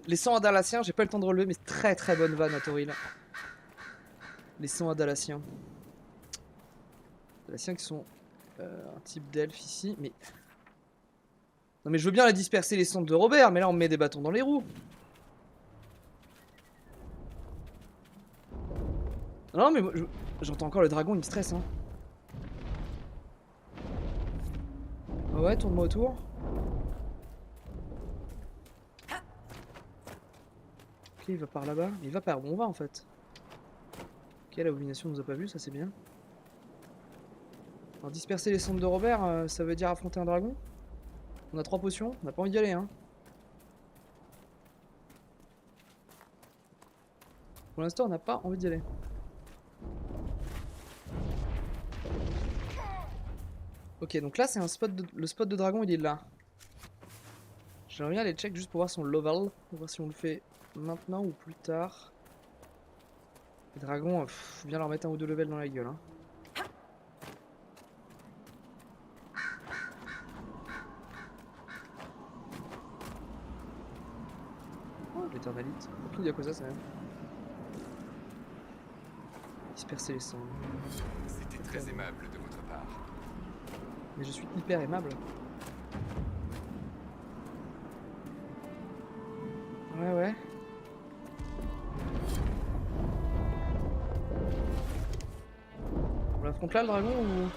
Les sons adalaciens, j'ai pas eu le temps de relever, mais très très bonne vanne à Toril. Les sons adalaciens. Adalaciens qui sont un type d'elfe ici, mais... Non mais je veux bien la disperser les sondes de Robert, mais là on me met des bâtons dans les roues. Non mais j'entends encore le dragon, il me stresse hein. Ah ouais, tourne-moi autour. Ok, il va par là-bas. Il va par où on va en fait. Ok, l'abomination nous a pas vu, ça c'est bien. Alors disperser les sondes de Robert, ça veut dire affronter un dragon. On a 3 potions, on n'a pas envie d'y aller hein. Pour l'instant on n'a pas envie d'y aller. Ok, donc là c'est un spot le spot de dragon, il est là. J'aimerais bien aller check juste pour voir son level, pour voir si on le fait maintenant ou plus tard. Les dragons, faut bien leur mettre un ou deux levels dans la gueule hein. Oh, l'éternalite. Aucune idée à quoi ça sert. Disperser les cendres. C'était très aimable de votre part. Mais je suis hyper aimable. Ouais, ouais. On l'affronte là le dragon ou...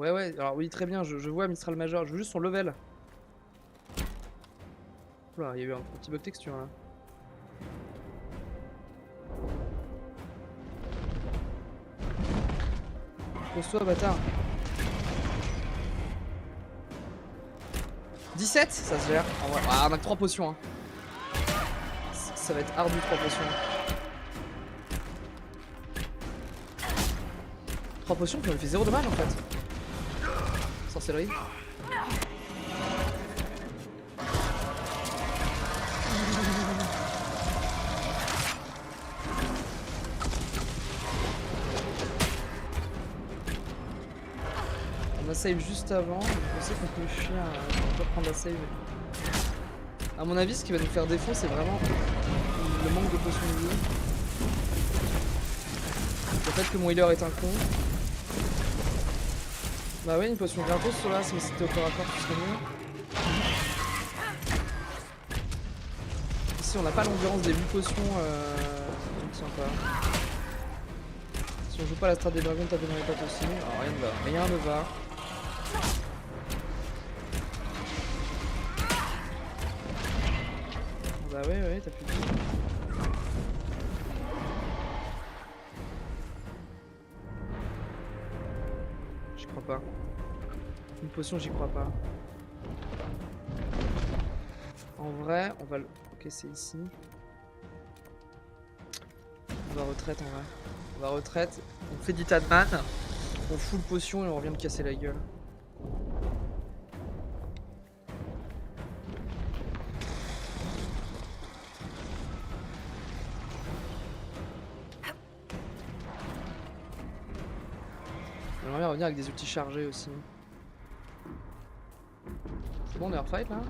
Ouais, ouais, alors oui, très bien, je vois Mistral Major, je veux juste son level. Oula, il y a eu un petit bug texture là. Pose-toi, bâtard. 17, ça se gère. Ah, ouais. Ah, on a que 3 potions. Hein. Ça va être ardu 3 potions. 3 potions, puis on lui fait 0 dommage en fait. Sorcellerie. On a save juste avant. Je sais qu'on peut chier, on peut prendre la save. A mon avis, ce qui va nous faire défaut, c'est vraiment le manque de potions de vie. Le fait que mon healer est un con. Bah oui, une potion gratos, cela, mais c'était au corps à corps, ce serait mieux. Ici, on n'a pas l'endurance des 8 potions, je ne tiens pas. Si on joue pas la strat des dragons, taper dans les pattes aussi. Alors, rien ne va. Rien ne va. Bah ouais, ouais, t'as plus de vie. J'y crois pas. Une potion, j'y crois pas. En vrai, on va le... Ok, c'est ici. On va retraite en vrai. On va retraite. On fait du Tadman. On full potion et on revient de casser la gueule. J'aimerais bien revenir avec des outils chargés aussi. C'est bon, on est hors fight là?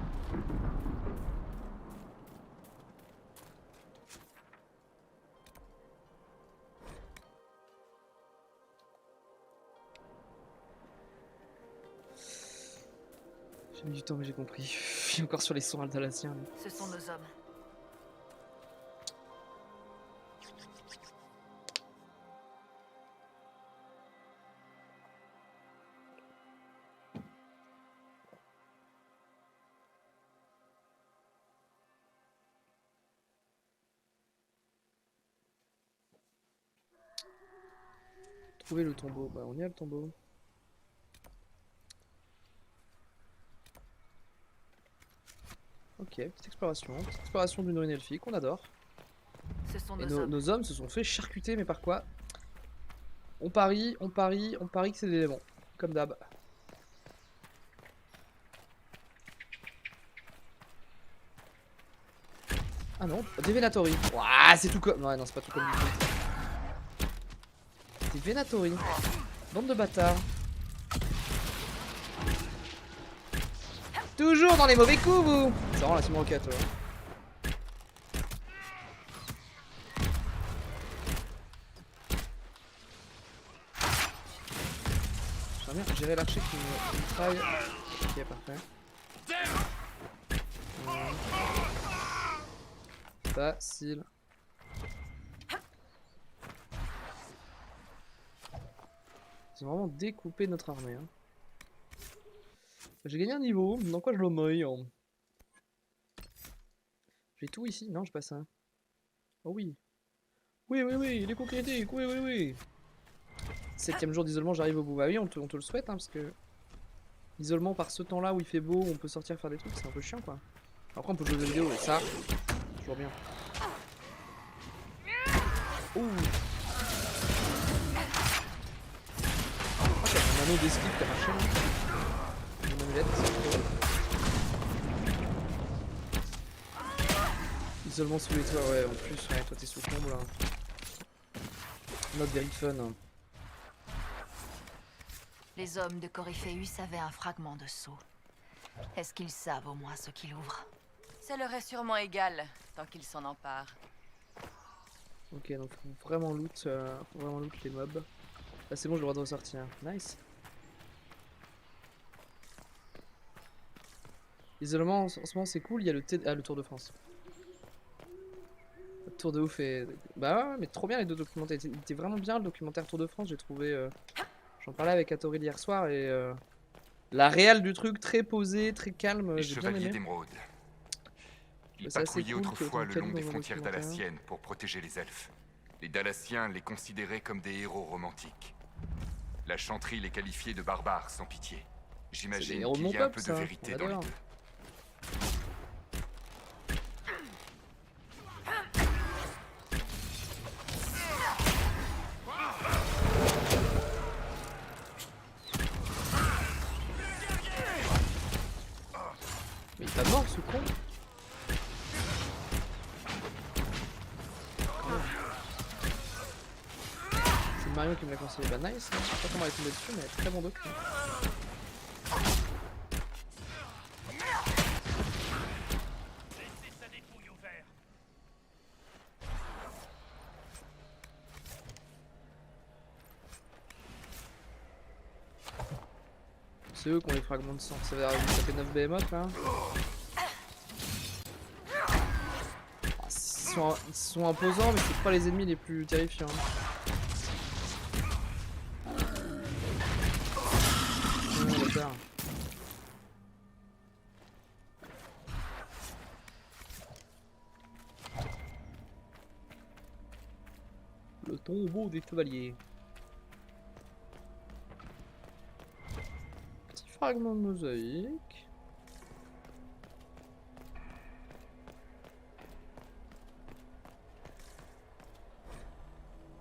J'ai mis du temps mais j'ai compris. Je suis encore sur les sons aldalaciens. Ce sont nos hommes. Trouver le tombeau. Bah on y a le tombeau. Ok, petite exploration. Petite exploration d'une ruine elfique, on adore. Ce sont Et nos hommes. nos hommes se sont fait charcuter, mais par quoi? On parie, on parie, on parie que c'est des démons. Comme d'hab. Ah non, des Venatori. Ouah, c'est tout comme... Ouais, non, c'est pas tout comme du tout. Des Venatori. Bande de bâtards. Toujours dans les mauvais coups, vous. C'est vraiment la team roquette, ouais. J'aimerais bien gérer l'archer qui me traille. Ok, parfait. Facile. Ils ont vraiment découpé notre armée. Hein. J'ai gagné un niveau, dans quoi je le mets hein. J'ai tout ici, non, j'ai pas ça. Oh oui. Oui, oui, oui, les coups critiques, oui, oui, oui. 7ème jour d'isolement, j'arrive au bout. Bah oui, on te le souhaite, hein, parce que... L'isolement par ce temps-là où il fait beau, on peut sortir faire des trucs, c'est un peu chiant, quoi. Après, on peut jouer aux jeux vidéo, et ça, toujours bien. Ouh. Ok, un anneau d'esquive qui a marché, là. Une amulette, c'est cool. Isolement sous les toits, ouais, en plus, ouais, toi t'es sous comble, là. Not very fun. Hein. Les hommes de Coryphéus avaient un fragment de sceau. Est-ce qu'ils savent au moins ce qu'il ouvre? Ça leur est sûrement égal, tant qu'ils s'en emparent. Ok, donc faut vraiment loot les mobs. Là c'est bon, j'ai le droit de ressortir. Nice. Isolement, en ce moment c'est cool, il y a le Tour de France. Le Tour de ouf et... Bah ouais, mais trop bien les deux documentaires. Il était vraiment bien le documentaire Tour de France, j'ai trouvé... J'en parlais avec Atoril hier soir et... La réal du truc, très posée, très calme, Les j'ai bien chevaliers aimé. d'émeraude. Ils Bah, c'est assez patrouillaient cool qu'il y ait autrefois autant de le long quali des dans un frontières documentaire. dalassiennes pour protéger les elfes. Les Dalassiens les considéraient comme des héros romantiques. La chanterie les qualifiait de barbares sans pitié. C'est des J'imagine héros de qu'il mon y a un peuple, peu de ça. vérité On dans les adore. deux. Mais il t'a mort ce con. C'est Marion qui me l'a conseillé. Bah nice, hein. Je sais pas comment elle est tombée dessus, mais très bon doc. C'est eux qui ont les fragments de sang. Ça fait 9 behemoths là. Ah, ils sont imposants, mais c'est pas les ennemis les plus terrifiants. D'accord. Le tombeau des chevaliers. Petit fragment de mosaïque.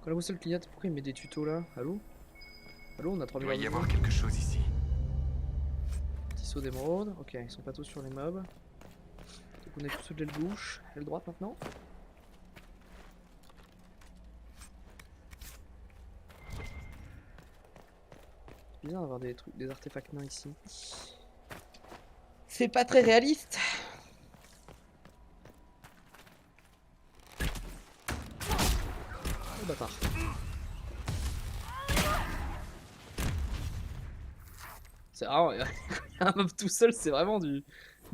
Quand la boussole clignote, pourquoi il met des tutos là? Allô? Allô, on a 3000 Il doit y heures de avoir jeu. quelque chose ici. Petit saut d'émeraude. Ok, ils sont pas tous sur les mobs. Donc on est tous de l'aile gauche. Aile droite maintenant. C'est bizarre d'avoir des trucs, des artefacts nains ici. C'est pas très réaliste. Oh bâtard. C'est vraiment, un mob tout seul, c'est vraiment du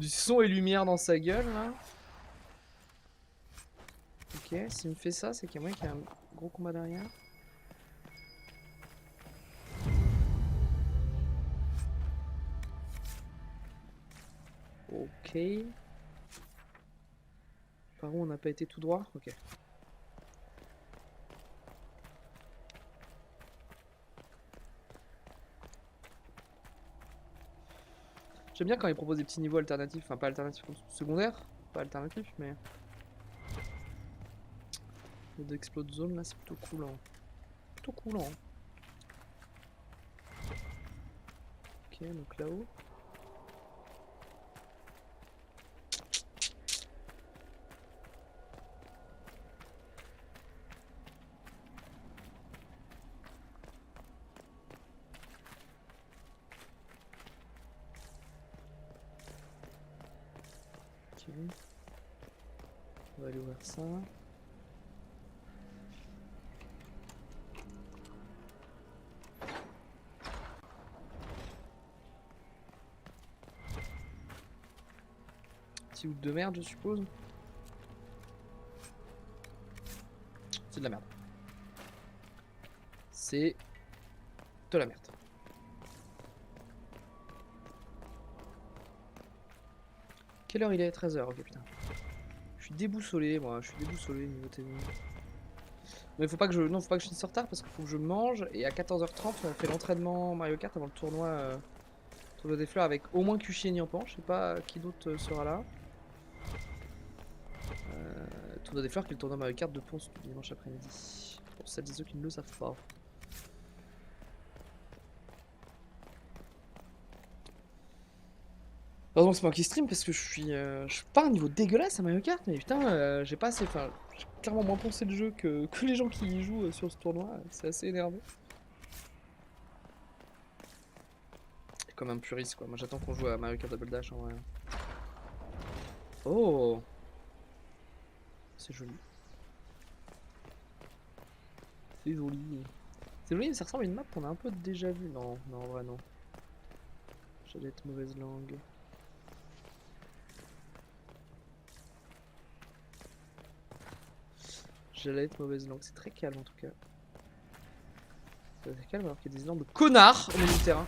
son et lumière dans sa gueule là. Ok, s'il me fait ça, c'est qu'il y a moyen qu'il y a un gros combat derrière. Ok. Par où on n'a pas été tout droit? Ok. J'aime bien quand ils proposent des petits niveaux alternatifs, enfin pas alternatifs, secondaires, pas alternatifs, mais... d'explode zone là, c'est plutôt cool. Hein. Plutôt cool. Hein. Ok, donc là-haut. On va aller ouvrir ça. Petit hood de merde, je suppose. C'est de la merde. C'est de la merde. Quelle heure il est? 13h, ok putain. Je suis déboussolé moi, je suis déboussolé niveau TV. Mais faut pas que je. Non, faut pas que je finisse en retard parce qu'il faut que je mange. Et à 14h30 on fait l'entraînement Mario Kart avant le tournoi, tournoi des fleurs avec au moins Kushi et Niampan. Je sais pas qui d'autre sera là. Tournoi des fleurs qui est le tournoi Mario Kart de Ponce le dimanche après-midi. Pour celles et ceux qui ne le savent pas. Heureusement que c'est moi qui stream parce que je suis pas à un niveau dégueulasse à Mario Kart, mais putain, j'ai pas assez. Enfin, j'ai clairement moins pensé le jeu que les gens qui y jouent sur ce tournoi. C'est assez énervé. Comme un puriste quoi. Moi j'attends qu'on joue à Mario Kart Double Dash en vrai. Oh! C'est joli. C'est joli. C'est joli, mais ça ressemble à une map qu'on a un peu déjà vue. Non, non, en vrai, non. J'allais être mauvaise langue. J'allais être mauvaise langue. C'est très calme en tout cas. C'est très calme alors qu'il y a des énormes connards au milieu du terrain.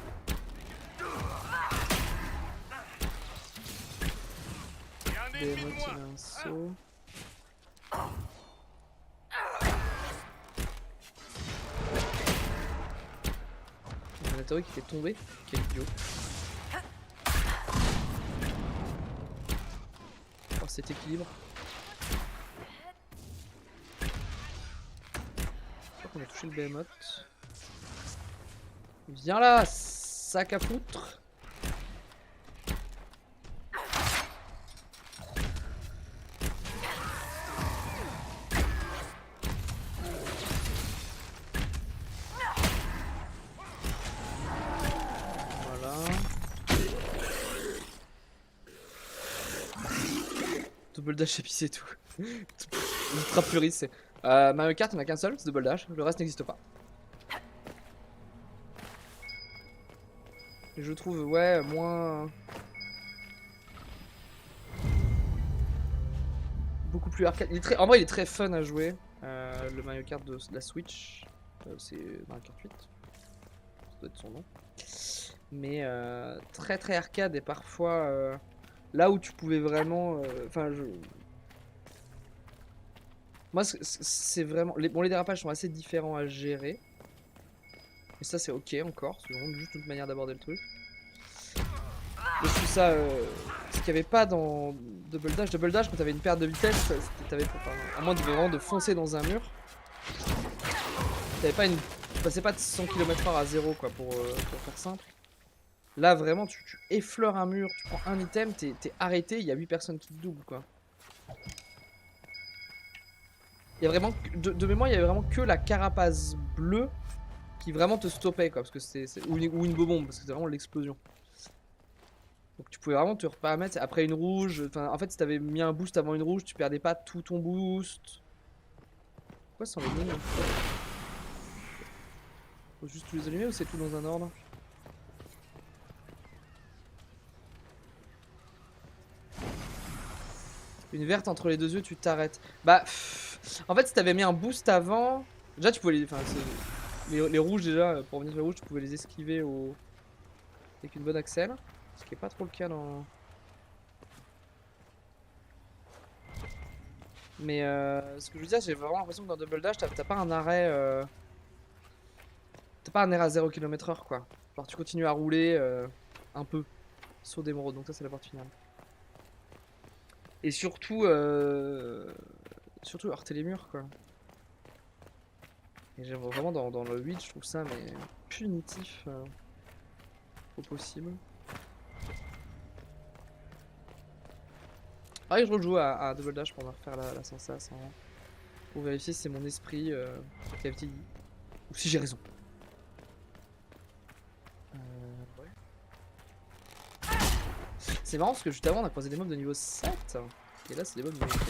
Des mots, il a un saut. Il y a un Atari qui était tombé. Quel idiot. Oh, cet équilibre. Je crois qu'on a touché le behemoth. Viens là, sac à foutre. Double dash et puis c'est tout. Ultra puriste c'est. Mario Kart, on a qu'un seul, c'est double dash, le reste n'existe pas. Et je trouve, ouais, moins. Beaucoup plus arcade. Il est très... En vrai, il est très fun à jouer. Le Mario Kart de la Switch. C'est Mario Kart 8. Ça doit être son nom. Mais très très arcade et parfois. Là où tu pouvais vraiment. Enfin, moi, c'est vraiment. Bon, les dérapages sont assez différents à gérer. Et ça, c'est ok encore. C'est vraiment juste une manière d'aborder le truc. Et je trouve ça. Ce qu'il n'y avait pas dans Double Dash. Double Dash, quand t'avais une perte de vitesse, à moins de vraiment de foncer dans un mur. T'avais pas une. Tu passais pas de 100 km/h à 0 quoi pour faire simple. Là vraiment tu effleures un mur, tu prends un item, t'es arrêté, il y a 8 personnes qui te doublent quoi. Il y a vraiment, de mémoire il y avait vraiment que la carapace bleue qui vraiment te stoppait quoi, parce que ou une bombe, parce que c'est vraiment l'explosion. Donc tu pouvais vraiment te reparamètre après une rouge, enfin en fait si t'avais mis un boost avant une rouge, tu perdais pas tout ton boost. Pourquoi ça sont les lignes? Faut juste tous les allumer ou c'est tout dans un ordre? Une verte entre les deux yeux, tu t'arrêtes. Bah, en fait, si t'avais mis un boost avant, déjà tu pouvais les, enfin, les rouges déjà, pour revenir sur les rouges, tu pouvais les esquiver avec une bonne accel, ce qui est pas trop le cas dans. Mais ce que je veux dire, j'ai vraiment l'impression que dans Double Dash, t'as pas un arrêt, t'as pas un arrêt à 0 km/h quoi. Genre tu continues à rouler un peu, saut d'émeraude, donc ça c'est la partie finale. Et surtout, surtout heurter les murs quoi. Et j'aime vraiment dans le 8, je trouve ça mais punitif au possible. Pareil, je rejoue à Double Dash pour me refaire la sensation pour vérifier si c'est mon esprit qui a vieilli ou si j'ai raison. Ouais. C'est marrant parce que juste avant on a croisé des mobs de niveau 7. Et là c'est des mobs de niveau 15.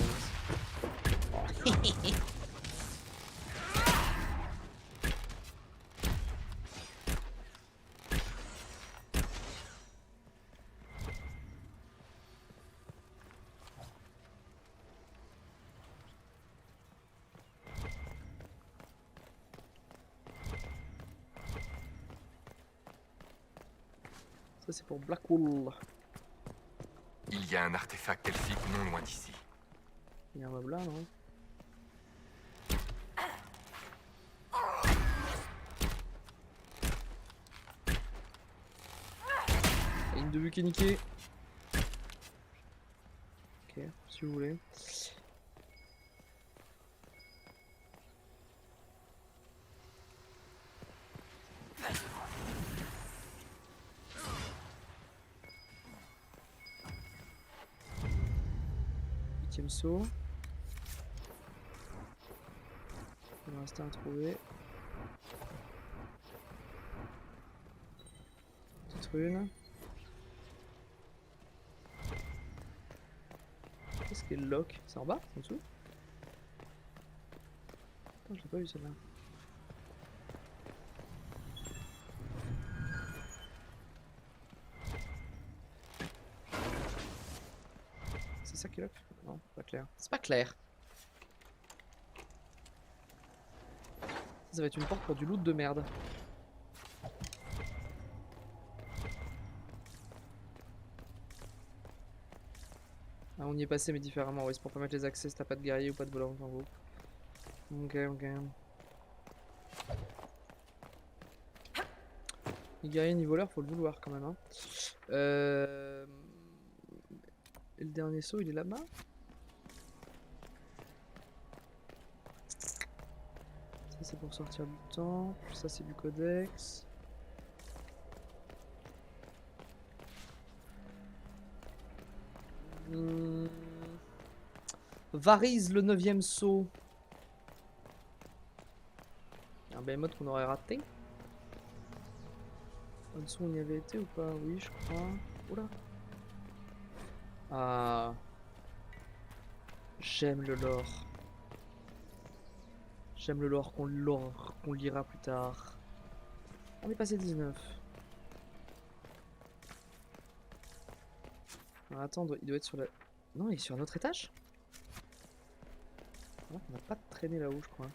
Oh. Ça c'est pour Blackwall. Il y a un artefact elfique non loin d'ici. Il y a un mob là, non? Ligne de vue qui est niquée. Ok, si vous voulez. Huitième saut. Il en reste un à trouver. Petite rune. Qu'est-ce qu'est le lock? C'est en bas? En dessous? Attends, je l'ai pas vu celle-là. C'est ça qui est lock? Non, pas clair. C'est pas clair. Ça va être une porte pour du loot de merde. Ah, on y est passé mais différemment, oui, c'est pour pas mettre les accès si t'as pas de guerrier ou pas de volant en gros. Ok, ok. Ni guerrier ni voleur, faut le vouloir quand même. Hein. Et le dernier saut, il est là-bas? Ça c'est pour sortir du temps, ça c'est du codex. Varise le 9ème saut. Il y a un behemoth qu'on aurait raté. En dessous on y avait été ou pas? Oui je crois. Oula. Ah. J'aime le lore. J'aime le lore qu'on lira plus tard. On est passé 19. Alors, attendre, il doit être sur la... Non, il est sur un autre étage? On n'a pas traîné là-haut, je crois.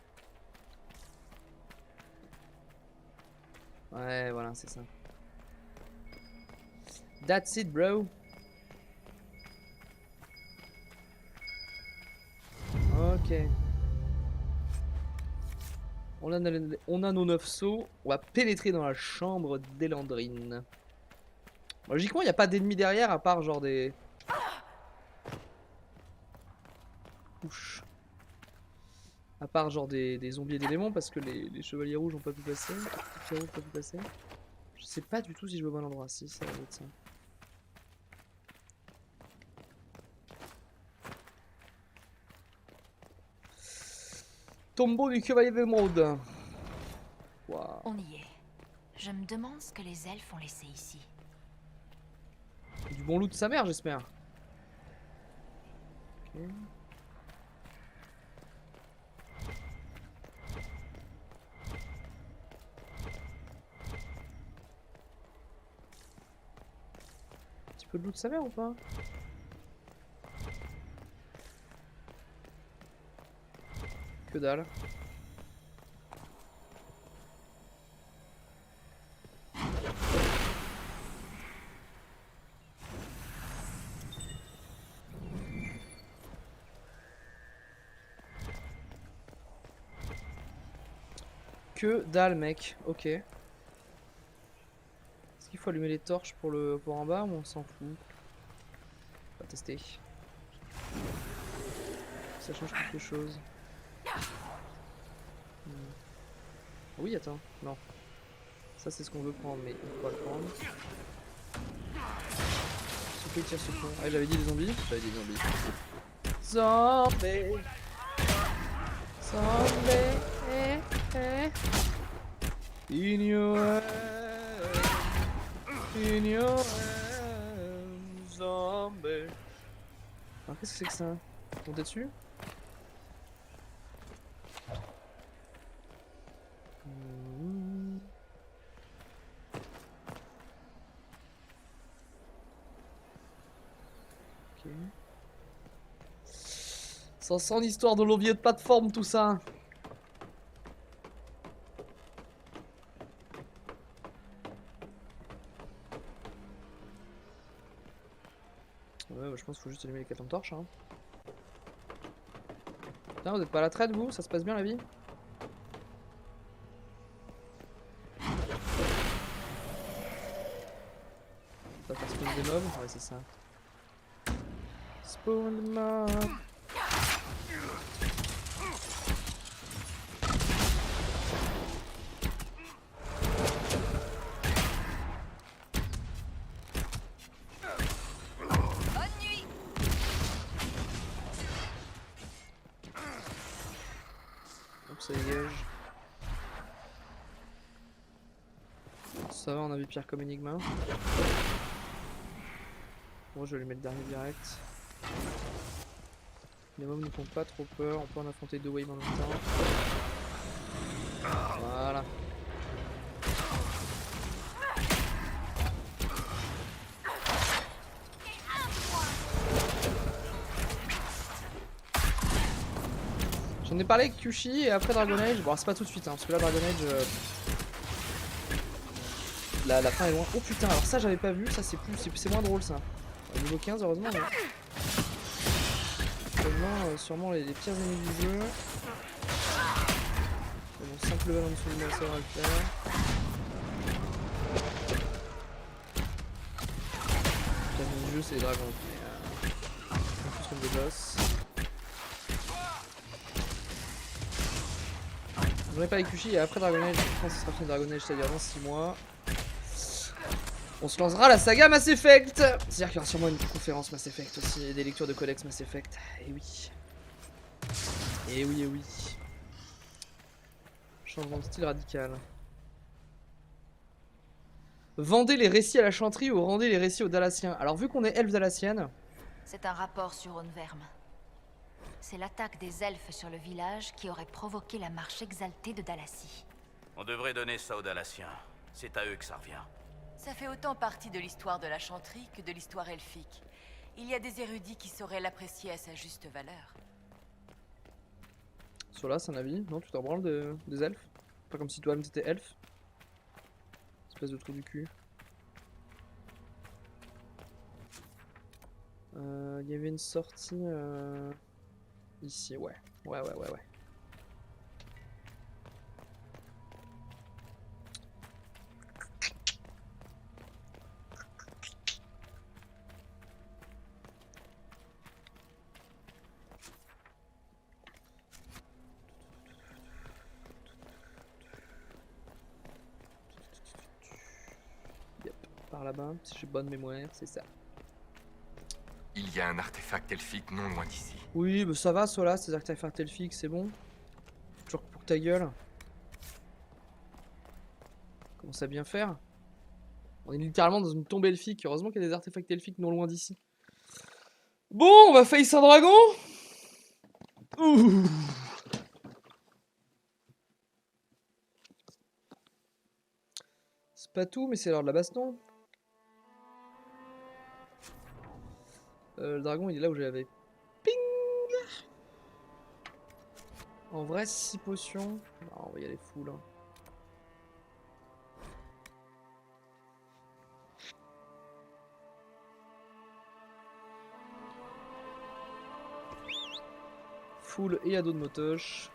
Ouais, voilà, c'est ça. That's it, bro. Ok. On a nos 9 sauts. On va pénétrer dans la chambre d'Elandrine. Logiquement, il n'y a pas d'ennemis derrière à part genre des... Ouch. À part genre des zombies et des démons parce que les chevaliers rouges ont pas pu passer. Les chevaliers rouges ont pas pu passer. Je sais pas du tout si je vais au bon endroit. Si, ça va être ça. Tombeau du chevalier d'émeraude. Waouh. On y est. Je me demande ce que les elfes ont laissé ici. Du bon loot de sa mère, j'espère. Ok. Un petit peu de loot de sa mère ou pas? Que dalle. Que dalle, mec. Ok. Est-ce qu'il faut allumer les torches pour en bas ou on s'en fout? On va tester. Ça change quelque chose. Oui, attends. Non. Ça, c'est ce qu'on veut prendre, mais on peut pas le prendre. Sur quoi il tire ce con? Ah, j'avais dit des zombies? J'avais dit des zombies. Zombies. Zombies. In your hands. In your hands. zombie. Alors qu'est-ce que c'est que ça? Monter dessus? Ok. Ça sent l'histoire de levier de plateforme tout ça. Ouais, bah, je pense qu'il faut juste allumer les 4 lampes torches. Hein. Putain, vous êtes pas à la traite vous? Ça se passe bien la vie? Ça va faire spawn des mobs? Ouais, c'est ça. Spawn de mobs. Ça dégage. Ça va, on avait pire comme Enigma. Bon, je vais lui mettre le dernier direct. Les mobs ne font pas trop peur, on peut en affronter 2 waves en même temps. Voilà. J'en ai parlé avec Kyushi et après Dragon Age. Bon, c'est pas tout de suite, hein, parce que là, Dragon Age. La fin est loin. Oh putain, alors ça, j'avais pas vu. Ça, c'est moins drôle ça. Niveau 15, heureusement. Mais... sûrement les pires ennemis du jeu. Mais bon, 5 levels en dessous de moi, ça va le faire. Le pire ennemi du jeu, c'est les dragons. Mais en plus, comme des boss. J'en ai pas avec Kushi et après Dragon Age, je pense que ce sera fini Dragon Age, c'est-à-dire dans 6 mois. On se lancera la saga Mass Effect. C'est-à-dire qu'il y aura sûrement une conférence Mass Effect aussi, et des lectures de codex Mass Effect. Et oui. Et oui, et oui. Changement de style radical. Vendez les récits à la chanterie ou rendez les récits aux Dalassiens. Alors vu qu'on est elfes dalassiennes... C'est un rapport sur Onverm. C'est l'attaque des elfes sur le village qui aurait provoqué la marche exaltée de Dalassie. On devrait donner ça aux Dalassiens. C'est à eux que ça revient. Ça fait autant partie de l'histoire de la chanterie que de l'histoire elfique. Il y a des érudits qui sauraient l'apprécier à sa juste valeur. Sola, c'est un avis? Non, tu t'en branles des elfes? Pas comme si toi-même t'étais elfe. Espèce de trou du cul. Il y avait une sortie ici, ouais. Ouais. Yep, par là-bas, si j'ai bonne mémoire, c'est ça. Il y a un artefact elfique non loin d'ici. Oui, bah ça va, Sola, c'est artefacts elfiques, c'est bon. Toujours pour ta gueule. Commence à bien faire. On est littéralement dans une tombe elfique. Heureusement qu'il y a des artefacts elfiques non loin d'ici. Bon, on va face un dragon. Ouh. C'est pas tout, mais c'est l'heure de la baston. Le dragon, il est là où j'avais. Ping. En vrai, 6 potions. Non, on va y aller full. Hein. Full et ado de motoche.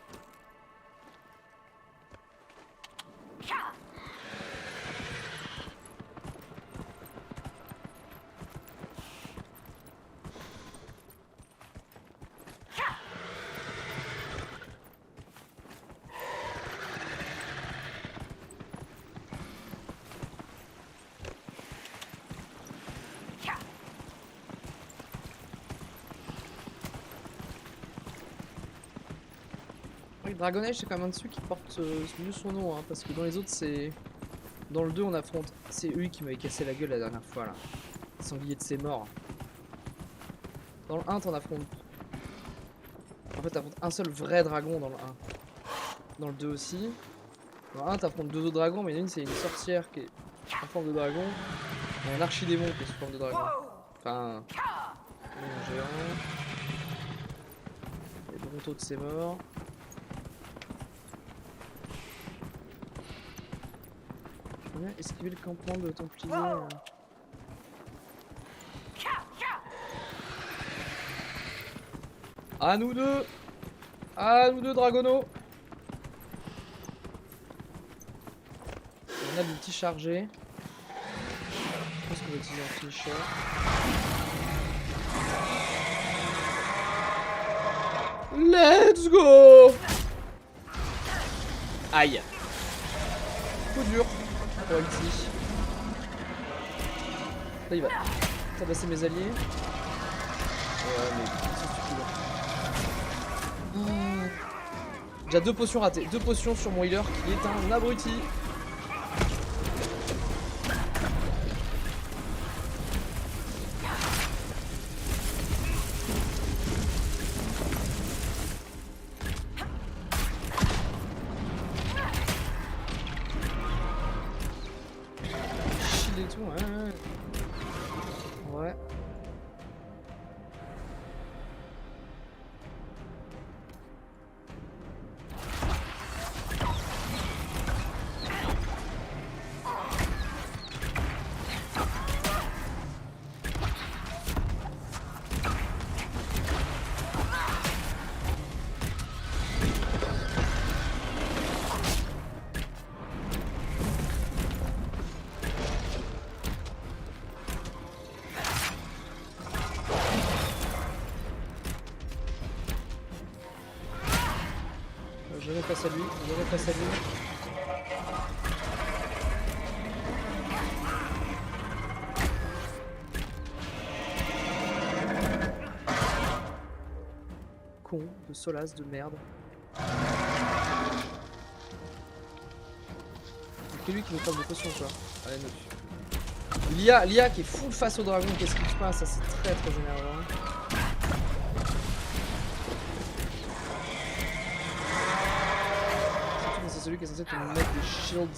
Dragon Age c'est quand même un de ceux qui porte mieux son nom hein, parce que dans les autres c'est... Dans le 2 on affronte... C'est lui qui m'avait cassé la gueule la dernière fois là. Sanglier de ses morts. Dans le 1, t'en affrontes. En fait, t'affrontes un seul vrai dragon dans le 1. Dans le 2 aussi. Dans le 1, t'affrontes 2 autres dragons, mais l'une c'est une sorcière qui est en forme de dragon. Et un archidémon qui est sous forme de dragon. Enfin. Un géant. Et Bronto de ses morts. Je peux bien esquiver le campement de Templier. À nous deux! À nous deux, Dragono! On a des petits chargés. Je pense qu'on va utiliser un finisher. Let's go! Aïe! Coup dur pour Alti. Là il va tabasser mes alliés. Ouais mais c'est stupide. Déjà 2 potions ratées. 2 potions sur mon healer qui est un abruti. Shield et tout, ouais. Ouais. Jamais face à lui, jamais face à lui. Con de Solas de merde. C'est lui qui nous parle de potions quoi. Allez, l'IA qui est full face au dragon, qu'est-ce qui se passe? Ça c'est très très énervant. C'est celui qui est censé te mettre des shields.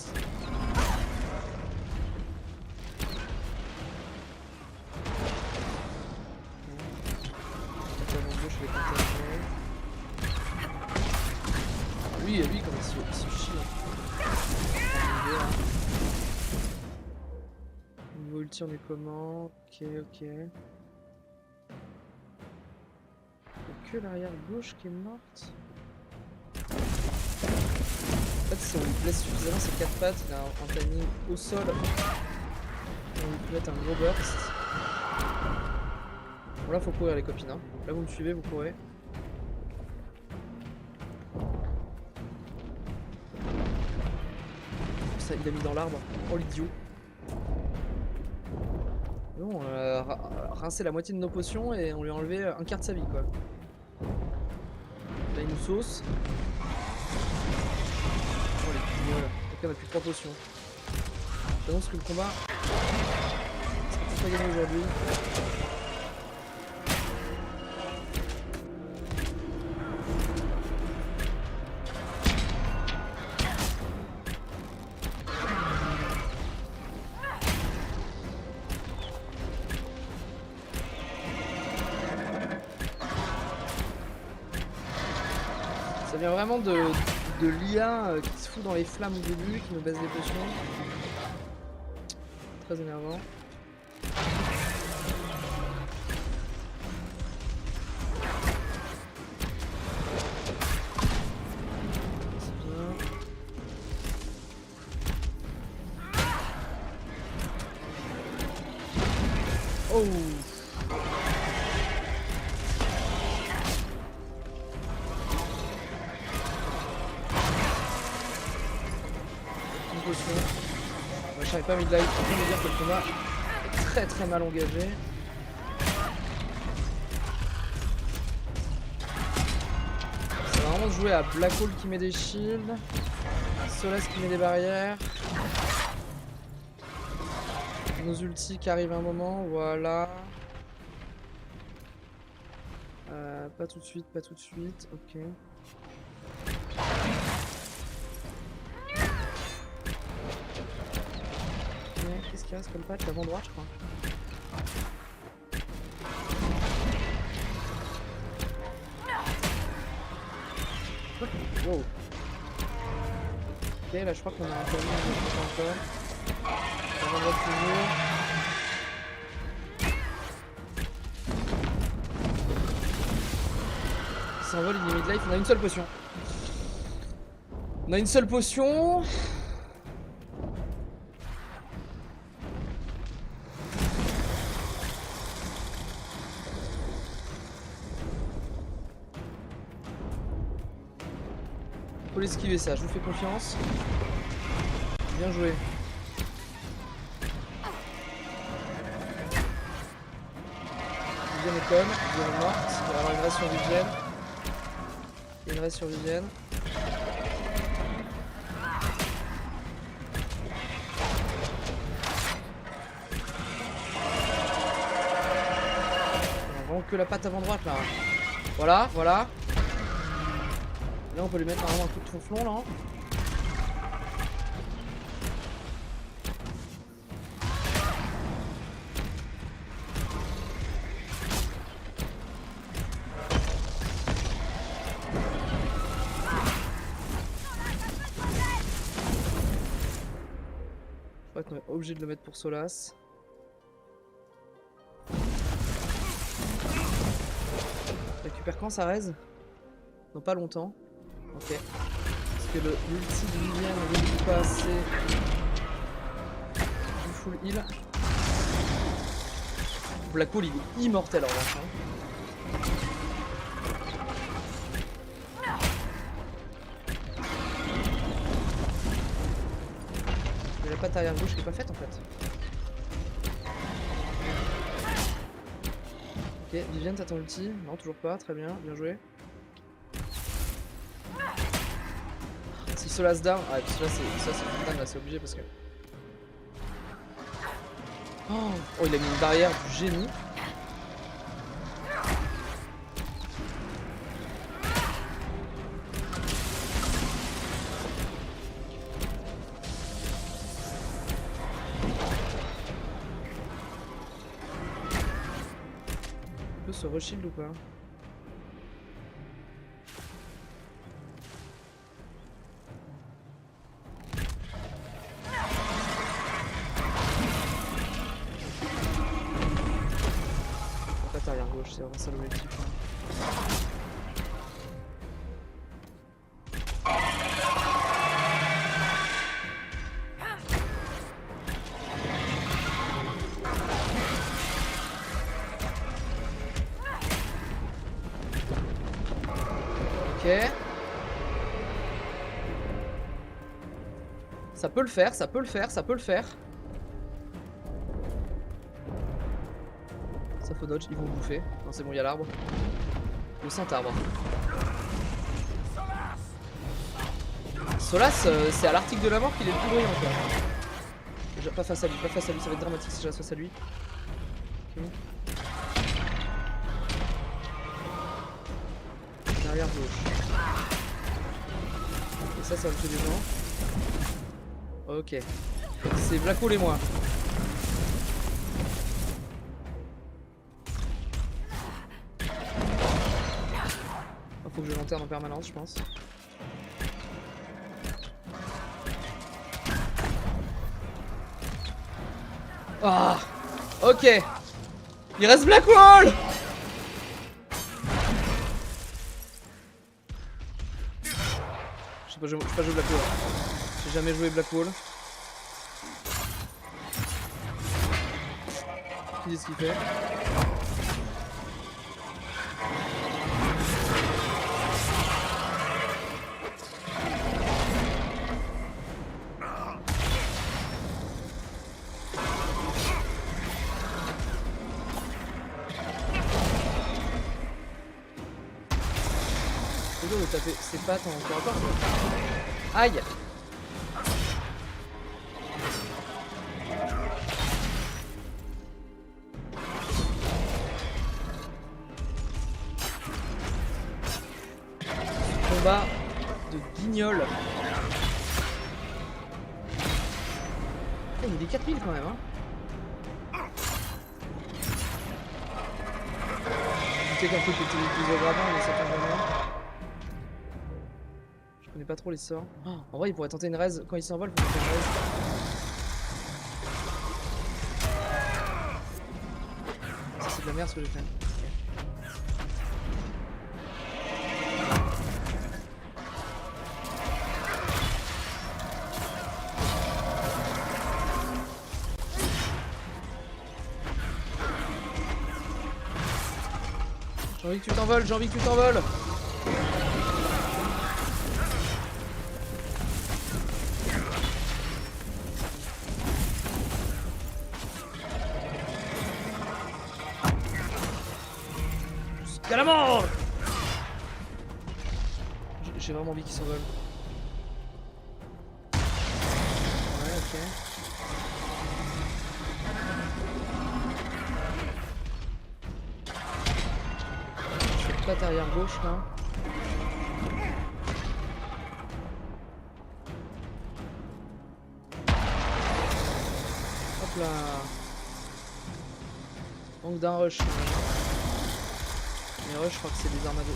Lui, comme il se chie. Niveau ulti, on est comment? Ok. Y'a que l'arrière gauche qui est morte. En fait, si on lui blesse suffisamment ses 4 pattes, il a un timing au sol. On lui peut mettre un gros burst. Bon, là, faut courir, les copines. Hein. Là, vous me suivez, vous courez. Ça, il a mis dans l'arbre. Oh, l'idiot. Bon, on a rincé la moitié de nos potions et on lui a enlevé un quart de sa vie, quoi. Là, il nous sauce. Voilà, ok on a plus 3 potions. J'annonce que le combat sera pas gagné aujourd'hui. Ça vient vraiment de l'IA qui se fout dans les flammes au début, qui nous baisse des potions. Très énervant. C'est bien. Oh! J'arrive pas à mid-life, c'est pour me dire que le combat est très mal engagé. Ça va vraiment se jouer à Black Hole qui met des shields, Solas qui met des barrières, nos ultis qui arrivent à un moment, voilà. Pas tout de suite, pas tout de suite, ok. Qu'est-ce qu'il reste comme patch? L'avant droite, je crois. Wow. Ok, là je crois qu'on a un peu encore. L'avant droite toujours. Il s'envole, il est mid-life, on a une seule potion. On a une seule potion. Faut l'esquiver ça, je vous fais confiance. Bien joué. Vivienne est conne, Vivienne est morte. Il va y avoir une race sur Vivienne. Il y a une race sur Vivienne. On a vraiment que la patte avant droite là. Voilà, voilà. Là on peut lui mettre vraiment un coup de tronflon là. Je crois qu'on est obligé de le mettre pour Solas. Récupère quand ça raise? Non, pas longtemps. Ok. Parce que le ulti de Vivienne ne réduit pas assez du full heal. Black Hole il est immortel en revanche. Il y a la patte arrière gauche qui est pas faite en fait. Ok, Vivienne t'as ton ulti? Non, toujours pas, très bien, bien joué. Si Solas down, ah et puis là c'est full là c'est obligé parce que... Oh, il a mis une barrière du génie. On peut se reshield ou pas? Arrière gauche, c'est vraiment ça l'objectif. Ok. Ça peut le faire, ça peut le faire, ça peut le faire. Ça faut dodge, ils vont bouffer. Non c'est bon, il y a l'arbre. Le centabre. Solas, c'est à l'article de la mort qu'il est le plus bruyant quoi. Déjà, pas face à lui, ça va être dramatique si je reste face à lui. Okay. Derrière gauche. Et ça va me tuer des gens. Ok. C'est Black Hole et moi. Faut que je lanterne en permanence, je pense. Ah, ok. Il reste Black Hole. Je sais pas jouer Black Hole. J'ai jamais joué Black Hole. Qui dit ce qu'il fait? De taper ses pattes en corps à corps. Aïe. combat de guignol. Oh, il est 4000 quand même, hein. Je sais qu'un peu que t'es plus aggravant, mais ça fait vraiment. Je connais pas trop les sorts. Oh, en vrai, il pourrait tenter une raise. Quand il s'envole, il faut tenter une raise. Ça, c'est de la merde ce que j'ai fait. J'ai envie que tu t'envoles, j'ai envie que tu t'envoles. Jusqu'à la mort. J'ai vraiment envie qu'il s'envole. Ouais, ok. Patte arrière gauche là. Hop là. Manque d'un rush. Les rush, je crois que c'est des armes à deux.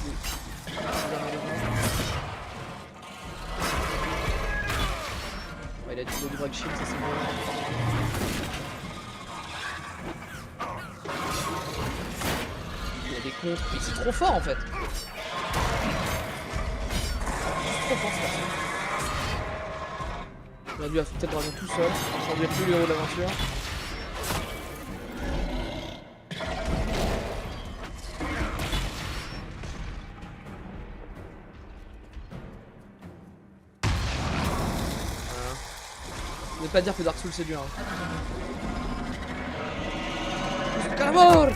Ouais, il a du break shield, ça c'est bon. Il y a des contres, mais c'est trop fort en fait. C'est trop fort ce perso. J'aurais dû affronter le dragon tout seul. J'aurais dû être plus le héros de l'aventure. Je vais pas dire que Dark Souls c'est dur. Hein. Jusqu'à la mort.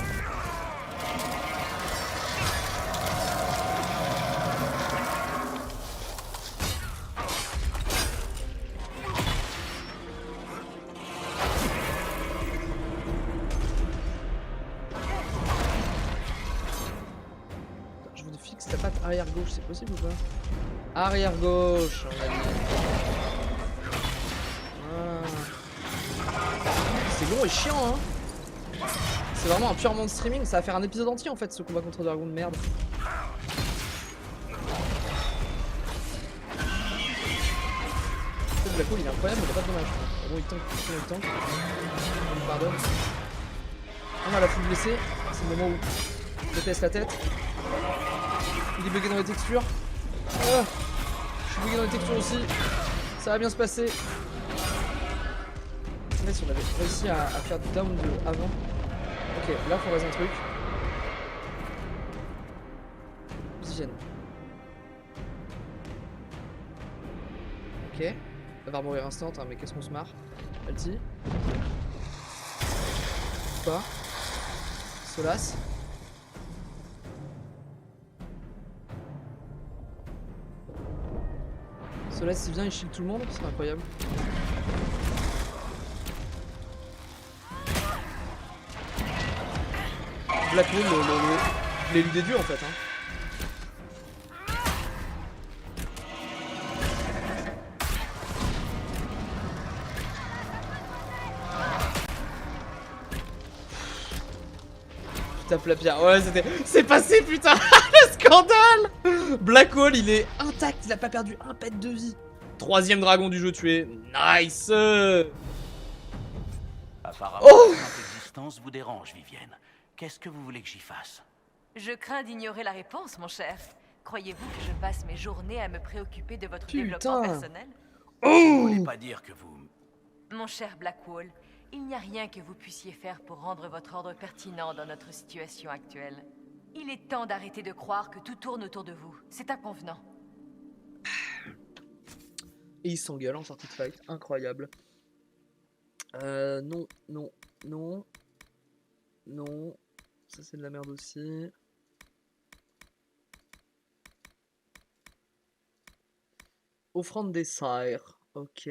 Je vous fixe ta patte arrière gauche, c'est possible ou pas? Arrière gauche, on a dit. C'est long et chiant, hein. C'est vraiment un pur monde streaming, ça va faire un épisode entier en fait ce combat contre dragon de merde. Le Black Hole il est incroyable, mais il a pas de dommage. Bon, il tank. On lui pardonne. On a la foule blessée, c'est le moment où je déplace la tête. Il est bugué dans les textures. Je suis bugué dans les textures aussi. Ça va bien se passer. En fait, si on avait réussi à faire du down de avant. Ok, là faut raser un truc. Oxygène. Ok. Elle va mourir instant, hein, mais qu'est-ce qu'on se marre. Alti. Pas. Solas. Solas s'il vient il shield tout le monde, c'est incroyable. Black Moon, l'élu des dieux en fait. Hein. Tu tapes la pierre. Ouais, c'était. C'est passé, putain. Le scandale. Black Hole, il est intact. Il a pas perdu un pet de vie. 3ème dragon du jeu tué. Nice. Apparemment, Oh votre existence vous dérange, Vivienne. Qu'est-ce que vous voulez que j'y fasse? Je crains d'ignorer la réponse, mon cher. Croyez-vous que je passe mes journées à me préoccuper de votre Putain. développement personnel? Vous ne voulez pas dire que vous... Mon cher Blackwall, il n'y a rien que vous puissiez faire pour rendre votre ordre pertinent dans notre situation actuelle. Il est temps d'arrêter de croire que tout tourne autour de vous. C'est inconvenant. Et il s'engueule en sortie de fight. Incroyable. Non. Non. Ça c'est de la merde aussi. Offrande des sires. Ok.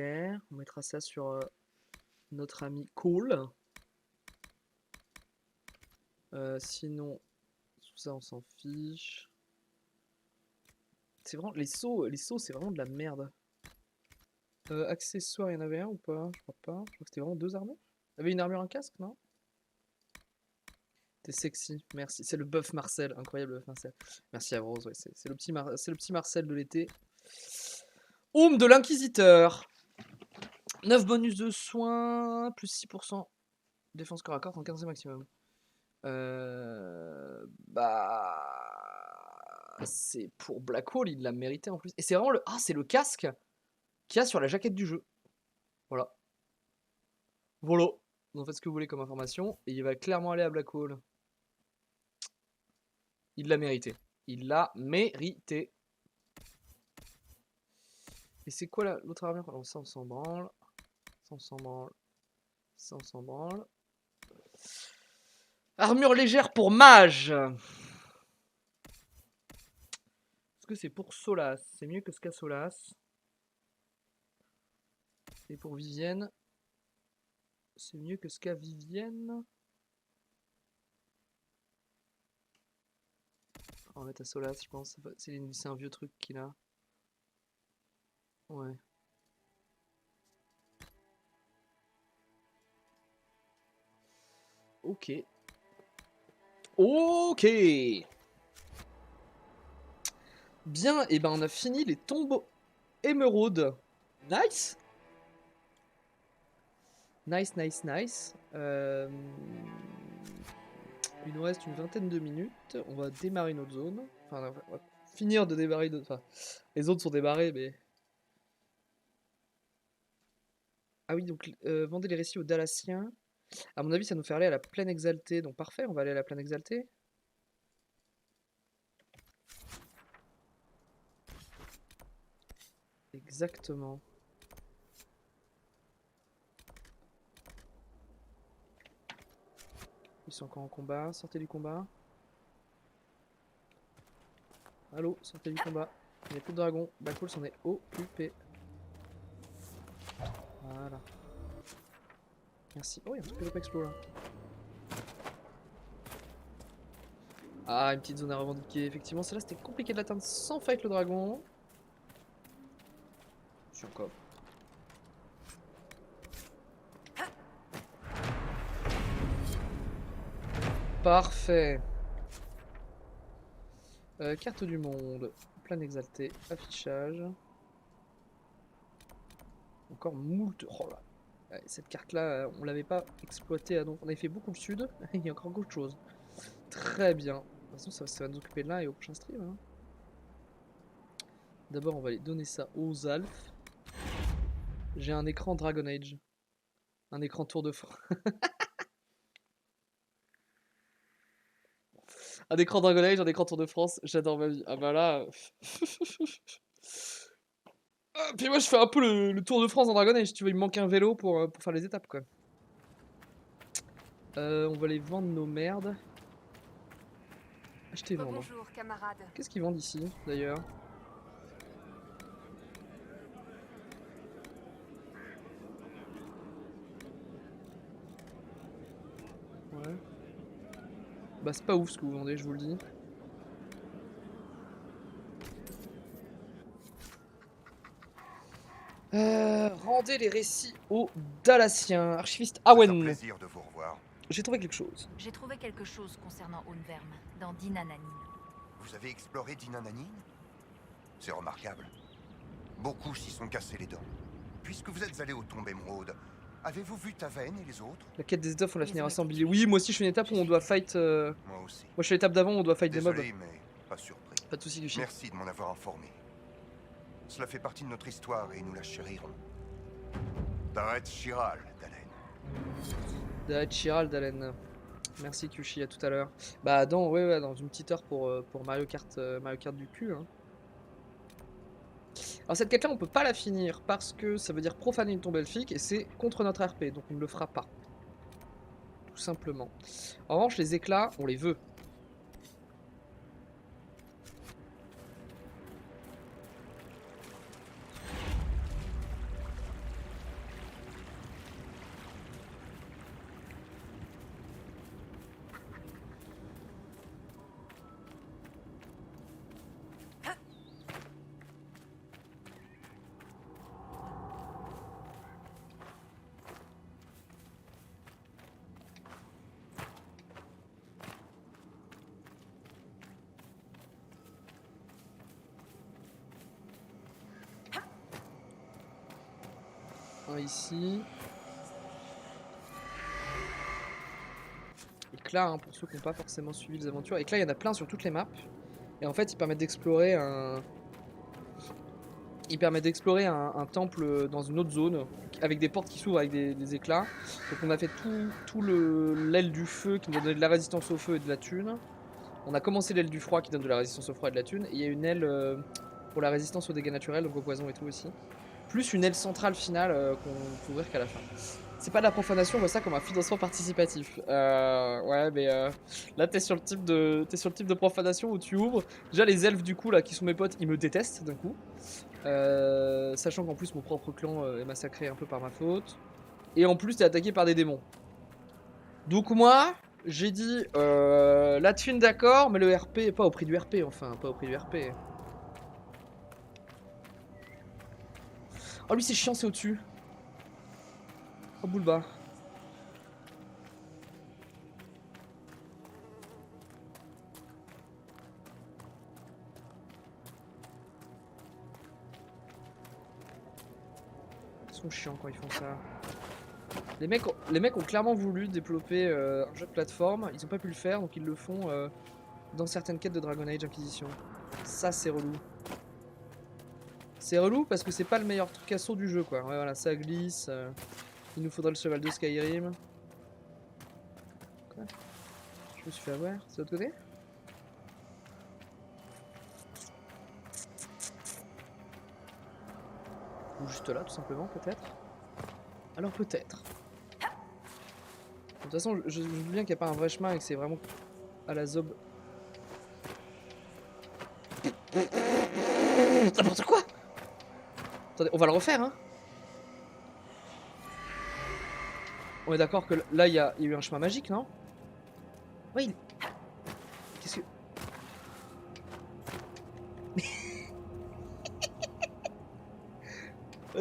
On mettra ça sur notre ami Cole. Sinon, tout ça on s'en fiche. C'est vraiment les sauts c'est vraiment de la merde. Accessoires, il y en avait un ou pas? Je crois pas. Je crois que c'était vraiment 2 armures. Il y avait une armure, un casque, non? T'es sexy, merci. C'est le buff Marcel, incroyable buff Marcel. Merci à Rose, ouais, c'est le petit Marcel de l'été. De l'inquisiteur. 9 bonus de soins, plus 6% défense corps à corps en 15 maximum. C'est pour Blackwall, il l'a mérité en plus. Et c'est vraiment le. Ah, c'est le casque qu'il y a sur la jaquette du jeu. Voilà. Voilà. Vous en faites ce que vous voulez comme information. Et il va clairement aller à Blackwall. Il l'a mérité. Il l'a mérité. Et c'est quoi l'autre armure? Alors, ça, on s'en branle. Ça, on s'en branle. Ça, on s'en branle. Armure légère pour mage. Est-ce que c'est pour Solas? C'est mieux que ce qu'a Solas. Et pour Vivienne, c'est mieux que ce qu'a Vivienne. On va mettre à Solas, je pense. C'est un vieux truc qu'il a. Ouais. Ok. Ok. Bien, et ben on a fini les tombeaux émeraudes. Nice. Nice, nice, nice. Il nous reste une vingtaine de minutes. On va démarrer une autre zone. Enfin, on va finir de démarrer d'autres. Enfin, les autres sont démarrés, mais. Ah oui, donc vendez les récits aux Dalassiens. À mon avis, ça nous fait aller à la plaine exaltée. Donc parfait, on va aller à la plaine exaltée. Exactement. Ils sont encore en combat. Sortez du combat. Allô, sortez du combat. Il n'y a plus de dragon. Blackwall s'en est occupé. Voilà. Merci. Oh, il y a un truc de explo là. Ah, une petite zone à revendiquer. Effectivement, celle-là c'était compliqué de l'atteindre sans fight le dragon. Sur quoi? Parfait. Carte du monde. Plan exalté. Affichage. Encore moult. Oh là. Ouais, cette carte là, on l'avait pas exploitée. Donc on avait fait beaucoup le sud. Il y a encore beaucoup de choses. Très bien. De toute façon, ça va nous occuper de là et au prochain stream. Hein. D'abord, on va aller donner ça aux Alphes. J'ai un écran Dragon Age. Un écran Tour de France. Un écran Dragon Age, un écran Tour de France. J'adore ma vie. Ah bah là. Ah, puis moi, je fais un peu le Tour de France en Dragon Age. Tu vois, il me manque un vélo pour faire les étapes, quoi. On va aller vendre nos merdes. Acheter, vendre. Bonjour, camarade. Qu'est-ce qu'ils vendent ici, d'ailleurs? Ouais. Bah, c'est pas ouf ce que vous vendez, je vous le dis. Rendez les récits aux Dalassiens. Archiviste C'est un Awen. plaisir de vous revoir. J'ai trouvé quelque chose. J'ai trouvé quelque chose concernant Unverm, dans Dinananin. Vous avez exploré Dinananin? C'est remarquable. Beaucoup s'y sont cassés les dents. Puisque vous êtes allé aux tombes émeraudes, avez-vous vu Taven et les autres? La quête des étoffes, on la Ils finira ont sans été billet. tués. Oui, moi aussi je fais une étape où on doit fight. Moi Moi aussi. je fais l'étape d'avant où on doit fight des mobs. Désolé, mais pas surpris. Pas de soucis, Gucci. Merci de m'en avoir informé. Cela fait partie de notre histoire et nous la chérirons. Daret Chiral, Dalen. Daret Chiral, Dalen. Merci Kyushi, à tout à l'heure. Bah ouais, dans une petite heure pour Mario Kart du cul. Hein. Alors cette quête là on peut pas la finir parce que ça veut dire profaner une tombe elfique et c'est contre notre RP, donc on ne le fera pas. Tout simplement. En revanche les éclats, on les veut. Un ici. Et que là, hein, pour ceux qui n'ont pas forcément suivi les aventures, et que là, il y en a plein sur toutes les maps. Et en fait, ils permettent d'explorer un... un temple dans une autre zone, avec des portes qui s'ouvrent avec des éclats. Donc on a fait tout l'aile du feu qui nous donne de la résistance au feu et de la thune. On a commencé l'aile du froid qui donne de la résistance au froid et de la thune. Et il y a une aile pour la résistance aux dégâts naturels, donc au poison et tout aussi. Plus une aile centrale finale qu'on peut ouvrir qu'à la fin. C'est pas de la profanation, on voit ça comme un financement participatif. Ouais, mais là t'es sur le type de profanation où tu ouvres. Déjà les elfes du coup là qui sont mes potes, ils me détestent d'un coup. Sachant qu'en plus mon propre clan est massacré un peu par ma faute. Et en plus t'es attaqué par des démons. Donc moi, j'ai dit la thune d'accord, mais le RP, pas au prix du RP, enfin, pas au prix du RP. Oh lui c'est chiant, c'est au-dessus. Oh boule bas. Ils sont chiants quand ils font ça. Les mecs ont clairement voulu développer un jeu de plateforme, ils ont pas pu le faire, donc ils le font dans certaines quêtes de Dragon Age Inquisition. Ça c'est relou. C'est relou parce que c'est pas le meilleur truc assaut du jeu quoi. Ouais voilà, ça glisse. Il nous faudra le cheval de Skyrim. Quoi? Je me suis fait avoir, c'est de l'autre côté? Ou juste là tout simplement peut-être. Alors peut-être. De toute façon je me doute bien qu'il n'y a pas un vrai chemin et que c'est vraiment à la zob. N'importe quoi! Attendez, on va le refaire hein. On est d'accord que là il y a eu un chemin magique non? Oui. Qu'est-ce que...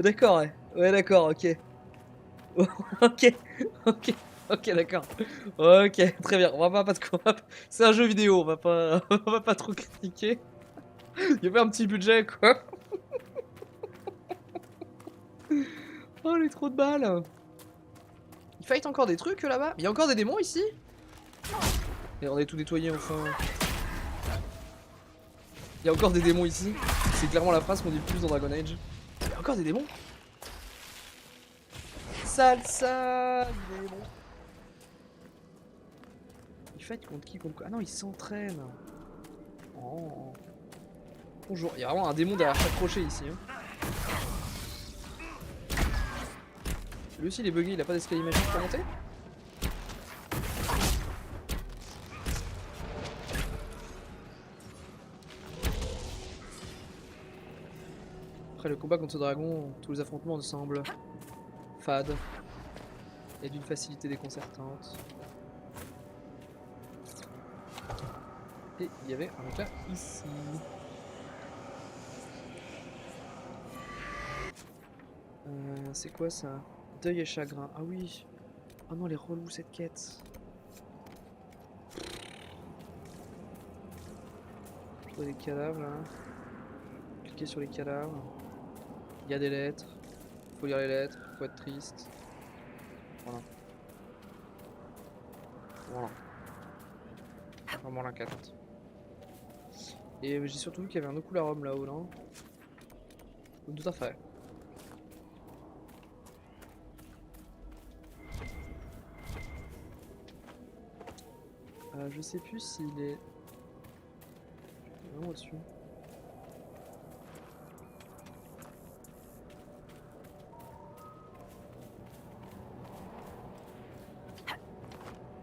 D'accord ouais. Ouais d'accord ok. Ok. Ok. Ok d'accord. Ok très bien. On va pas c'est un jeu vidéo, on va pas trop critiquer. Il y avait un petit budget quoi. Oh les trop de balles. Il fight encore des trucs là-bas. Il y a encore des démons ici. Et on est tout nettoyé enfin. Il y a encore des démons ici. C'est clairement la phrase qu'on dit le plus dans Dragon Age. Il y a encore des démons. Salsa des démons. Il fight contre qui contre quoi? Ah non, il s'entraîne. Oh. Bonjour, il y a vraiment un démon derrière chaque crochet ici. Hein. Lui aussi il est bugué, il a pas d'escalier magique pour monter? Après le combat contre ce dragon, tous les affrontements me semblent fades et d'une facilité déconcertante. Et il y avait un éclat ici. C'est quoi ça? Deuil et chagrin. Ah oui. Oh non, les relous cette quête. Je vois des cadavres là. Cliquez sur les cadavres. Il y a des lettres. Faut lire les lettres. Faut être triste. Voilà. Voilà. Vraiment la quête. Et j'ai surtout vu qu'il y avait un Ocularum là-haut, non? Tout à fait. Je sais plus s'il est vraiment au-dessus.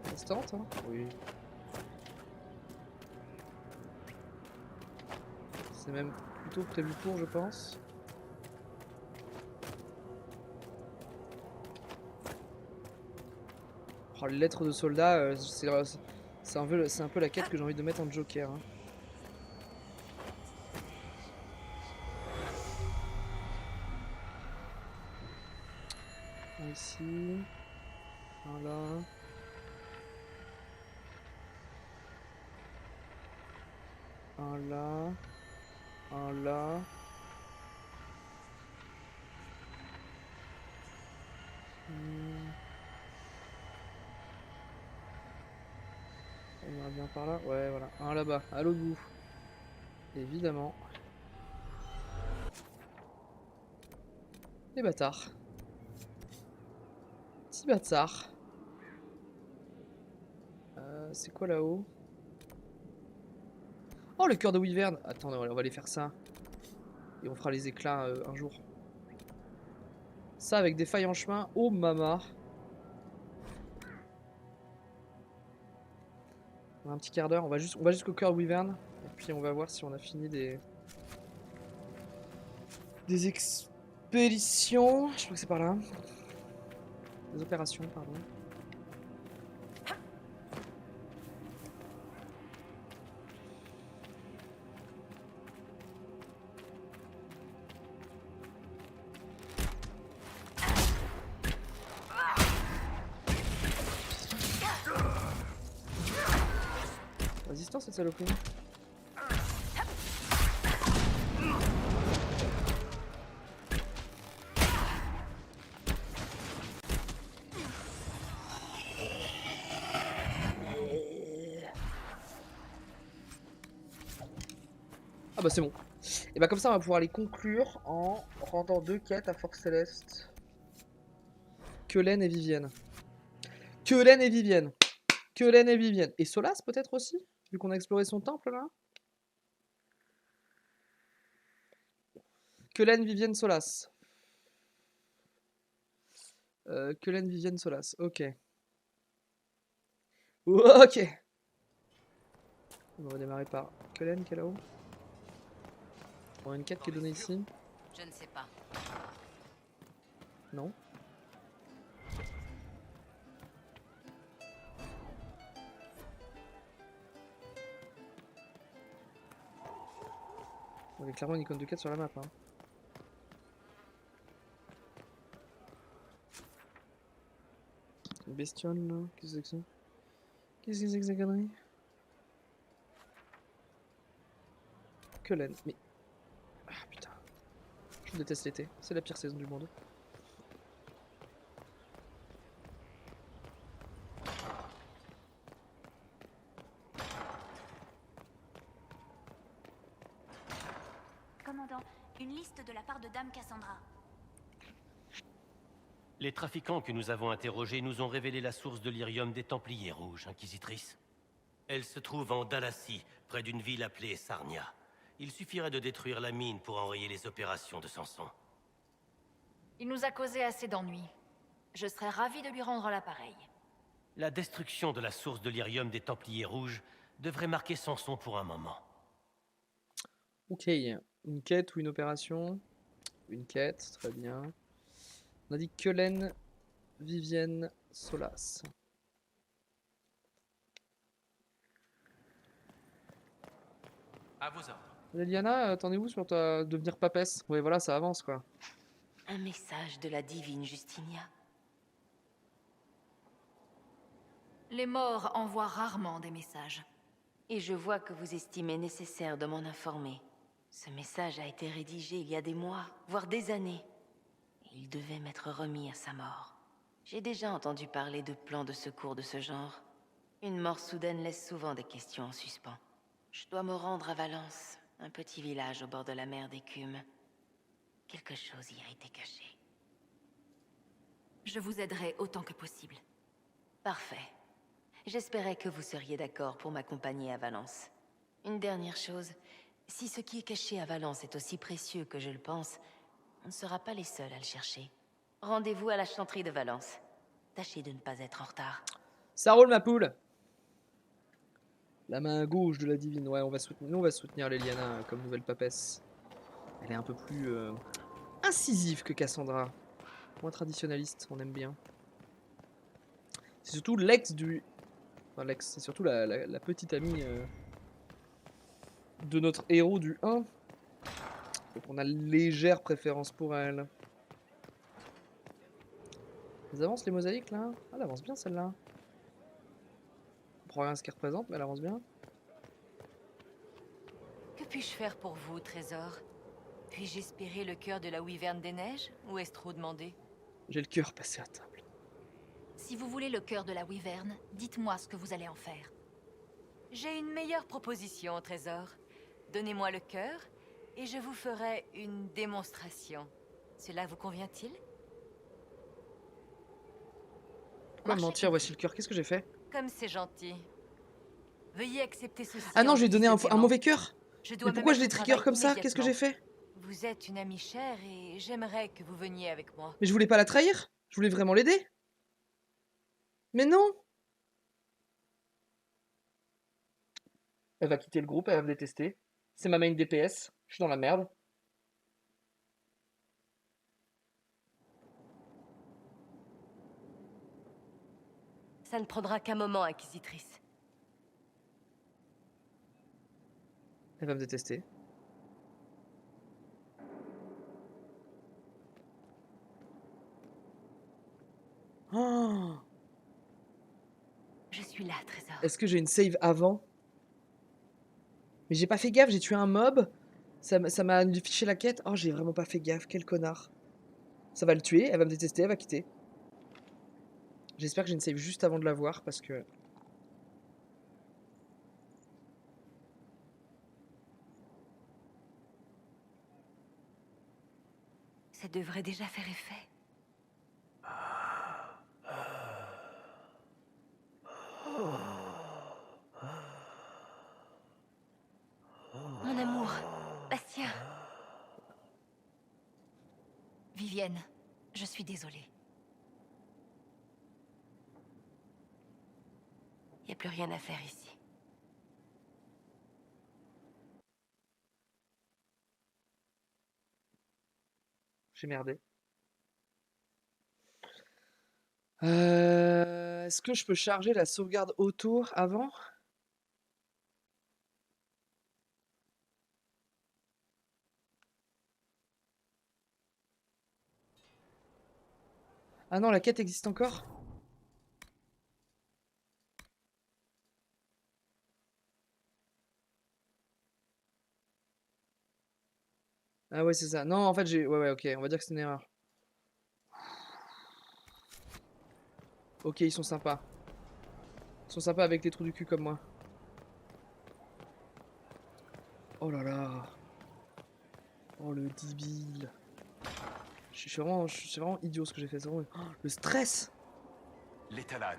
Ça se tente, hein? Oui. C'est même plutôt prévu pour, je pense. Oh, les lettres de soldats, c'est un peu la quête que j'ai envie de mettre en Joker. Hein. Un ici. Un là. Un là. Un là. On va bien par là. Ouais, voilà. Un là-bas, à l'autre bout. Évidemment. Les bâtards. Petit bâtard. C'est quoi là-haut? Oh, le cœur de Wyvern. Attends, on va aller faire ça. Et on fera les éclats un jour. Ça avec des failles en chemin. Oh, mama. On a un petit quart d'heure. On va jusqu'au cœur de Wyvern. Et puis on va voir si on a fini des expéditions. Je crois que c'est par là. Des opérations, pardon. Résistance cette saloperie. Ah bah c'est bon. Et bah comme ça on va pouvoir les conclure en rendant 2 quêtes à Force Céleste. Quelen et Vivienne. Quelen et Vivienne. Quelen et Vivienne. Et Solas peut-être aussi? Vu qu'on a exploré son temple là. Quelen, Vivienne, Solas. Quelen, Vivienne, Solas. Ok. Ok. On va redémarrer par Quelen qui est là-haut. On a une quête qui est donnée ici. Je ne sais pas. Non. On a clairement une icône de quête sur la map. Hein. Une bestiole là. Qu'est-ce que c'est que ça? Qu'est-ce que c'est que ça connerie? Quelen. Mais. Ah putain. Je déteste l'été. C'est la pire saison du monde. Commandant, une liste de la part de Dame Cassandra. Les trafiquants que nous avons interrogés nous ont révélé la source de l'Irium des Templiers Rouges, Inquisitrice. Elle se trouve en Dalassie, près d'une ville appelée Sarnia. Il suffirait de détruire la mine pour enrayer les opérations de Samson. Il nous a causé assez d'ennuis. Je serais ravie de lui rendre l'appareil. La destruction de la source de l'Irium des Templiers Rouges devrait marquer Samson pour un moment. Ok, une quête ou une opération? Une quête, très bien. On a dit Quelen, Vivienne, Solas. À vos ordres. Liliana, t'en es où sur ta devenir papesse? Ouais, voilà, ça avance quoi. Un message de la divine Justinia. Les morts envoient rarement des messages. Et je vois que vous estimez nécessaire de m'en informer. Ce message a été rédigé il y a des mois, voire des années. Il devait m'être remis à sa mort. J'ai déjà entendu parler de plans de secours de ce genre. Une mort soudaine laisse souvent des questions en suspens. Je dois me rendre à Valence, un petit village au bord de la mer d'Écume. Quelque chose y a été caché. Je vous aiderai autant que possible. Parfait. J'espérais que vous seriez d'accord pour m'accompagner à Valence. Une dernière chose, si ce qui est caché à Valence est aussi précieux que je le pense, on ne sera pas les seuls à le chercher. Rendez-vous à la chanterie de Valence. Tâchez de ne pas être en retard. Ça roule ma poule. La main gauche de la divine. Ouais, nous on va soutenir Liliana comme nouvelle papesse. Elle est un peu plus incisive que Cassandra. Moins traditionnaliste, on aime bien. C'est surtout l'ex du... Enfin l'ex, c'est surtout la petite amie de notre héros du 1. Donc on a légère préférence pour elle. Elles avancent les mosaïques là? Ah, elle avance bien celle-là. On prend rien à ce qu'elle représente, mais elle avance bien. Que puis-je faire pour vous, trésor? Puis-je espérer le cœur de la Wyverne des Neiges? Ou est-ce trop demandé? J'ai le cœur passé à table. Si vous voulez le cœur de la Wyvern, dites-moi ce que vous allez en faire. J'ai une meilleure proposition au trésor. Donnez-moi le cœur, et je vous ferai une démonstration. Cela vous convient-il? Pourquoi Marchez mentir? Voici le cœur. Qu'est-ce que j'ai fait? Comme c'est gentil. Veuillez accepter ceci. Ah non, en je lui ai guise donné de un paiement. mauvais cœur. Je dois Mais me pourquoi je mettre l'ai au trigger travail comme ça? Qu'est-ce que j'ai immédiatement. fait? Vous êtes une amie chère et j'aimerais que vous veniez avec moi. Mais je voulais pas la trahir. Je voulais vraiment l'aider. Mais non. Elle va quitter le groupe, elle va me détester. C'est ma main DPS. Je suis dans la merde. Ça ne prendra qu'un moment, Inquisitrice. Elle va me détester. Oh. Je suis là, trésor. Est-ce que j'ai une save avant? Mais j'ai pas fait gaffe, j'ai tué un mob. Ça m'a fiché la quête. Oh, j'ai vraiment pas fait gaffe, quel connard. Ça va le tuer, elle va me détester, elle va quitter. J'espère que j'ai une save juste avant de la voir parce que... Ça devrait déjà faire effet. Mon amour, Bastien. Vivienne, je suis désolée. Il n'y a plus rien à faire ici. J'ai merdé. Est-ce que je peux charger la sauvegarde autour avant? Ah non, la quête existe encore? Ah ouais, c'est ça. Non, en fait, j'ai... Ouais, ok, on va dire que c'est une erreur. Ok, ils sont sympas. Ils sont sympas avec les trous du cul comme moi. Oh là là. Oh le débile. Je suis vraiment idiot ce que j'ai fait. C'est vraiment... Oh, le stress. Les Talanes.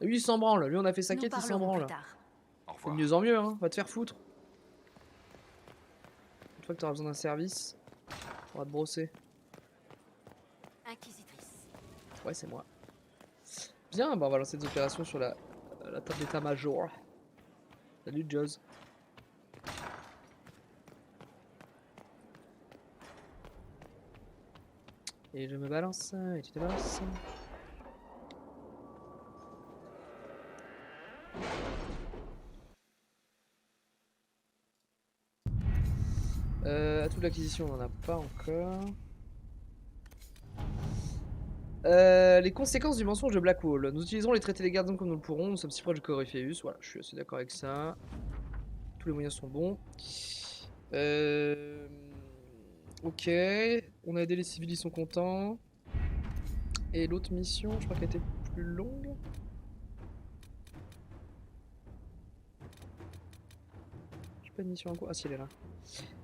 Lui il s'en branle. Lui on a fait sa Nous quête, il s'en parlerons branle. plus tard. Au De revoir. mieux en mieux, hein. Va te faire foutre. Une fois que t'auras besoin d'un service, on va te brosser. Inquisitrice. Ouais, c'est moi. Bien, bah on va lancer des opérations sur la table d'état-major. Salut Joz. Et je me balance, et tu te balances. Atout de l'acquisition, on n'en a pas encore. Les conséquences du mensonge de Blackwall. Nous utiliserons les traités des gardiens comme nous le pourrons. Nous sommes si proches du Corypheus. Voilà, je suis assez d'accord avec ça. Tous les moyens sont bons. Ok. On a aidé les civils, ils sont contents. Et l'autre mission, je crois qu'elle était plus longue. J'ai pas de mission en cours. Ah si, elle est là.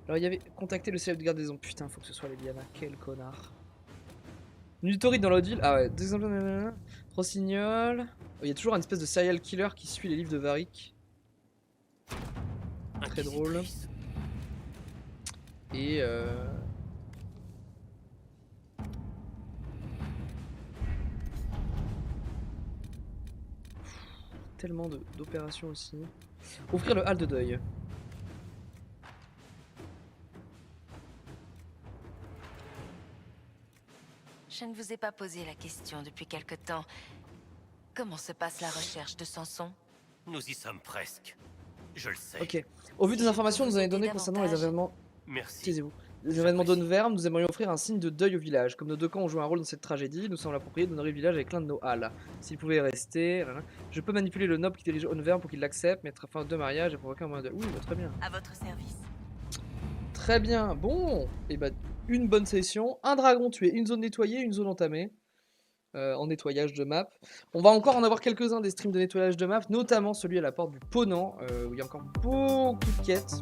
Alors il y avait contacté le célèbre de gardaison. Putain, faut que ce soit les Diana. Quel connard. Nutoride dans l'autre ville. Ah ouais, 2 exemples. Rossignol. Il y a toujours une espèce de serial killer qui suit les livres de Varric. Très drôle. Et tellement d'opérations aussi. Ouvrir le hall de deuil. Je ne vous ai pas posé la question depuis quelque temps. Comment se passe la recherche de Samson? Nous y sommes presque. Je le sais. Ok. Au vu Si des je informations peux que vous vous avez aider données concernant les davantage. événements... Merci. Taisez-vous. Les événements d'Onverm, nous aimerions offrir un signe de deuil au village. Comme nos deux camps ont joué un rôle dans cette tragédie, nous sommes l'approprié d'honorer le village avec l'un de nos halles. S'il pouvait rester... Je peux manipuler le noble qui dirige Onverm pour qu'il l'accepte, mettre fin aux 2 mariages et provoquer un moyen de... Oui, bah, très bien. À votre service. Très bien. Bon. Et bah, une bonne session. Un dragon tué, une zone nettoyée, une zone entamée. en nettoyage de map. On va encore en avoir quelques-uns des streams de nettoyage de map, notamment celui à la porte du Ponant, où il y a encore beaucoup de quêtes.